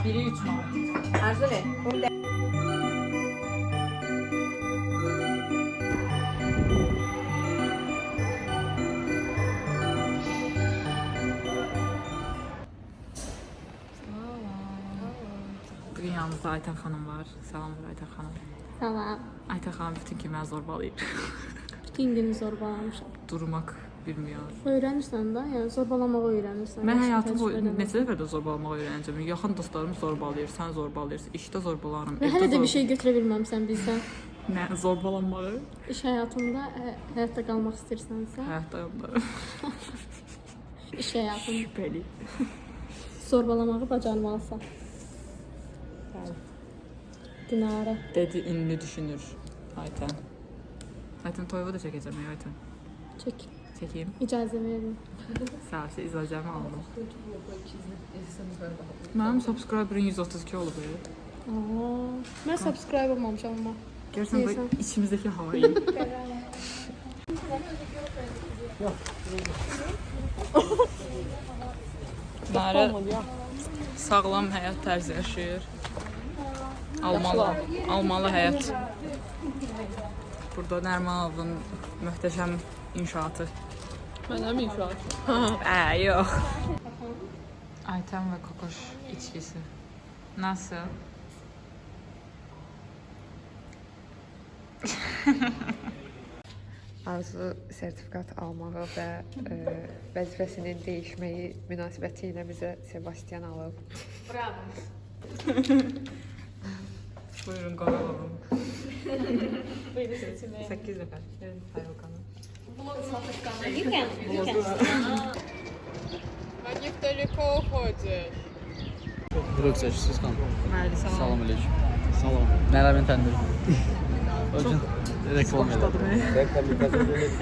Biri 3 manat. Arzule. Bugün yanımızda Ayten xanım var. Salamlar Ayten xanım. Salam. Ayten xanım bütün kimi zorbalayır. Bütün günü zorbalamışam. Durmaq bilmiyor. Öyrənirsən də, yəni zorbalamaq öyrənirsən. Mən Başqa həyatım boyu təcrübə eləmə. neçə dəfə də zorbalamaq öyrənəcəm. Yaxın dostlarım zorbalayır, sən zorbalayırsan, işdə zorbalarım. Və hələ də bir şey götürə bilməmsən bilsən. Nə, zorbalanmağı? İş həyatında həyatda qalmaq istəyirsənsə, Həyatda iş həyatında şübhəli. zorbalamağı bacarmalısan. Dinara. Dedi, ünlü düşünür Ayten. Ayten toyuğu da çəkəcəm, Ayten. Çək. Çəkeyim. İcazə verin. Sağ ol, izləyəcəmi aldım. Mənim subscriber'ın 132 olub. Mən subscribe olmamışam amma. Görsən bu içimizdəki hain. Nara sağlam həyat tərzi yaşayır. Almalı həyat. Burada Nərmanovun möhtəşəm inşaatı. Mənim inşaat. Yox. Ayten və kokoş içkisi. Nasıl? Arzu sertifikat almağı və vəzifəsinin dəyişməyi münasibəti ilə bizə Sebastian alıb. Buyurun qonaq olun. Buyurun seçimi. 8 nəfər. Verin Fayolqanı. Они далеко уходят. Vlog çəkisiz xanım. Bəli, salam. Salam əleykum. Salam. Merhaba təndir. O gün reklam elədim.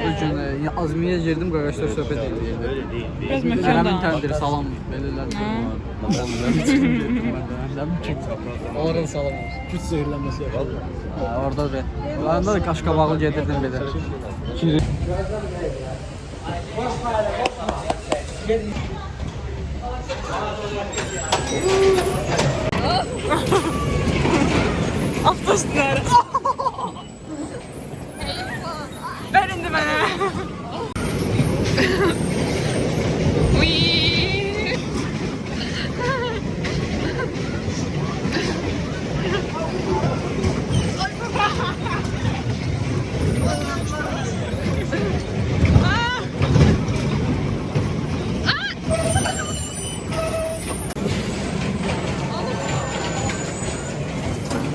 O gün Azmiyə girdim, qardaşlar söhbət edirdi. Biraz möhkəm Merhaba danış. təndir, salam. Belələr. Oradan salam olsun. Güç zehirlenmesi yapalım. Orada be. Orada da qaşqabağı gedirdim belə. Aftaslar. Ver indi mənə.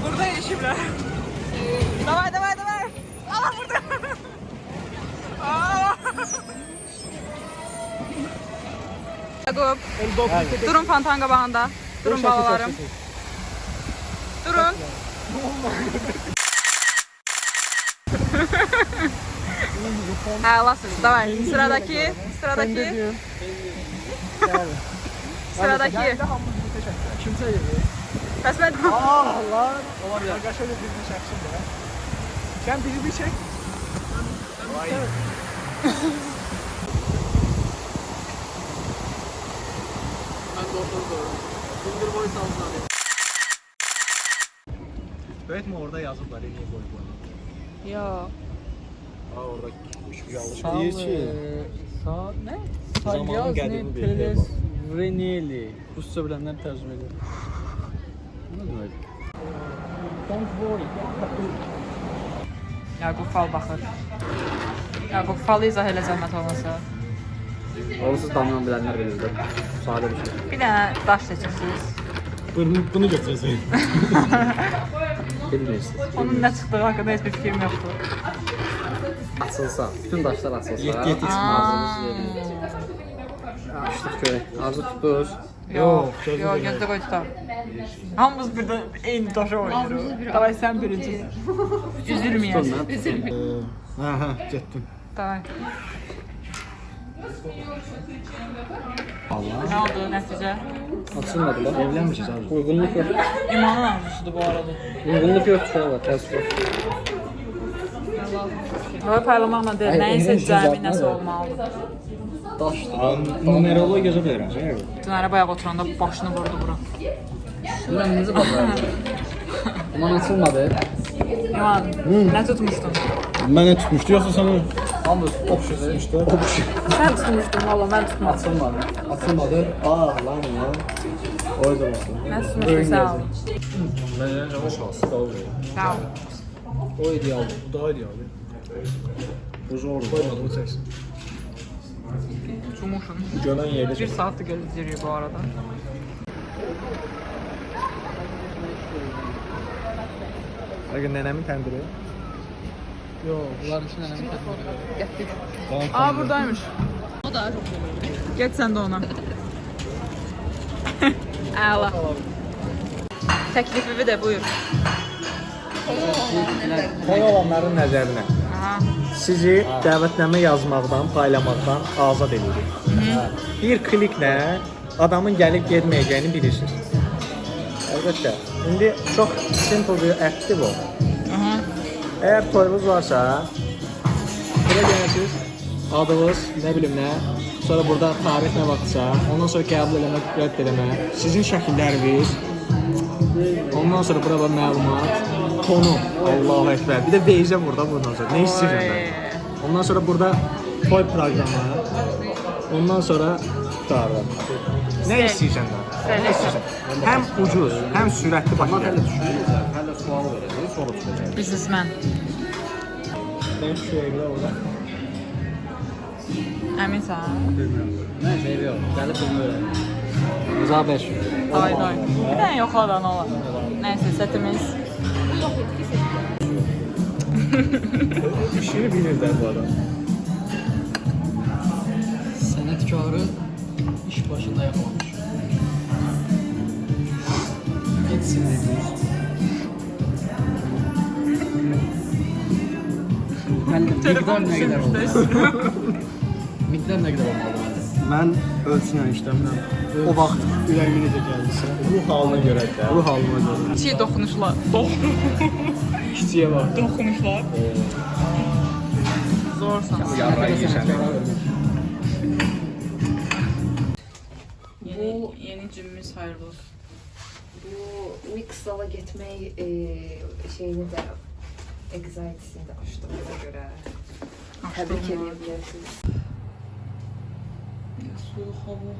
Burada yaşıyorlar. Davay davay davay. Allah burada. Yakup. Durun Fantan qabağında. Durun balalarım. Durun. Ha alasınız. Davay. Sıradaki. Sıradaki. Kimse geliyor. Bəs mən... Allah! Olabilir. Arkadaş öyle birini çeksin ya. Sen bizi bir çek. Vay. Mən də ortada dururum. Bildir boy salsın. Evet mi orada yazıblar en iyi boy. Yo. Aa orada küçük bir yanlış. Sağ ne? Zamanın qədimi bir Peles ev Reneli. Rusça bilənlər tərcümə edir. Bu nə demək? Don't worry. Yakup fal baxır. Yakup falı izah elə zəhmət olmasa. Onsuz tanıyan bilənlər bilirdi. Sadə bir şey. Bir dənə daş seçirsiniz. Bunu götürəsəyin. Bilmirsiniz. Onun nə çıxdığı haqqında heç bir fikrim yoxdur. Açılsa, bütün daşlar açılsa. Yet. Açdıq görək. Arzu tutur. Yox, gözdə qoy tutam. Hamımız burada eyni daşı oynayırıq. Davay sən birinci. Üzülməyəsən. Ha getdim. Davay. Allah. Nə oldu nəticə? Açılmadı lan. Evlenmişiz abi. Uyğunluq yox. İmanın arzusudur bu arada. Uyğunluq yox uşaqlar, təəssüf. Hava paylamaqla deyil, nəyin seçəcəyimi nəsə olmalıdır. Daşdır. Numerologiya yazıb öyrənəcək. Dünərə bayaq oturanda başını vurdu bura. Bu rənginizi baxar. Aman açılmadı. Yaman, nə tutmuşdun? Mənə tutmuşdu yoxsa sana? Hamı tutmuşdu. Sən tutmuşdun, valla mən tutmadım. Açılmadı. Açılmadı. Aa lan ya. Orada bakın. Mən tutmuşdum, sağ ol. Mənə yavaş alsın da olur. Sağ ol. O ideal. Bu daha iyi abi. Bu zor. Koymadı bu çəksin. Cumuşun. Görən yerdə 1 saatdir gözləyirik bu arada. Bakın nənəmin təndiri. Yox, bunların içində nə mükəmməl. Aa buradaymış. O da çok Geç sen de ona. Əla. Təklifi də buyur. Koy olanların nəzərinə. Aha. Sizi dəvətnamə yazmaqdan, paylamaqdan azad edirik. Bir kliklə adamın gəlib getməyəcəyini bilirsiniz. Əlbəttə. İndi çox simple bir appdir bu. Aha. Əgər toyunuz varsa, bura gələsiniz, adınız, nə bilim nə, sonra burada tarix nə vaxtsa, ondan sonra qəbul eləmək, rədd eləmək, sizin şəkilləriniz, ondan sonra burada məlumat, tonu, Allahu Ekber, bir də veyzə burada bundan sonra, nə istəyirəm. Ondan sonra burada toy proqramı, ondan sonra tutarım. Nə istəyirsən də? Nə istəyirsən? Həm ucuz, həm sürətli başa gəlir. Hələ sual verəcək, sonra çıxacaq. Businessman. Mən şöyle orada. Əminsən? Nəysə, evi yox. Gəlib bunu öyrənir. Rıza 5. Day day. Bir dənə yoxla da nə olar. Nəysə, setimiz. İşini bilirlər bu adam. Sənətkarı iş başında yaxalamış. Getsin dediniz. Miqdar nə qədər oldu? Miqdar nə qədər olmalı məndə? Mən ölçünən işləmirəm. O vaxt ürəyimin necə gəldisə, ruh halına görə də, ruh halına görə. Kiçik doxunuşlar. Kiçiyə bax. Doxunuşlar. Zorsan. Yarrağı yeyirsən. Yeni cimimiz hayırlı olsun. Bu mix zala getmək şeyini də anxiety-sini də açdığına görə təbrik edə bilərsiniz. Soğuk hava.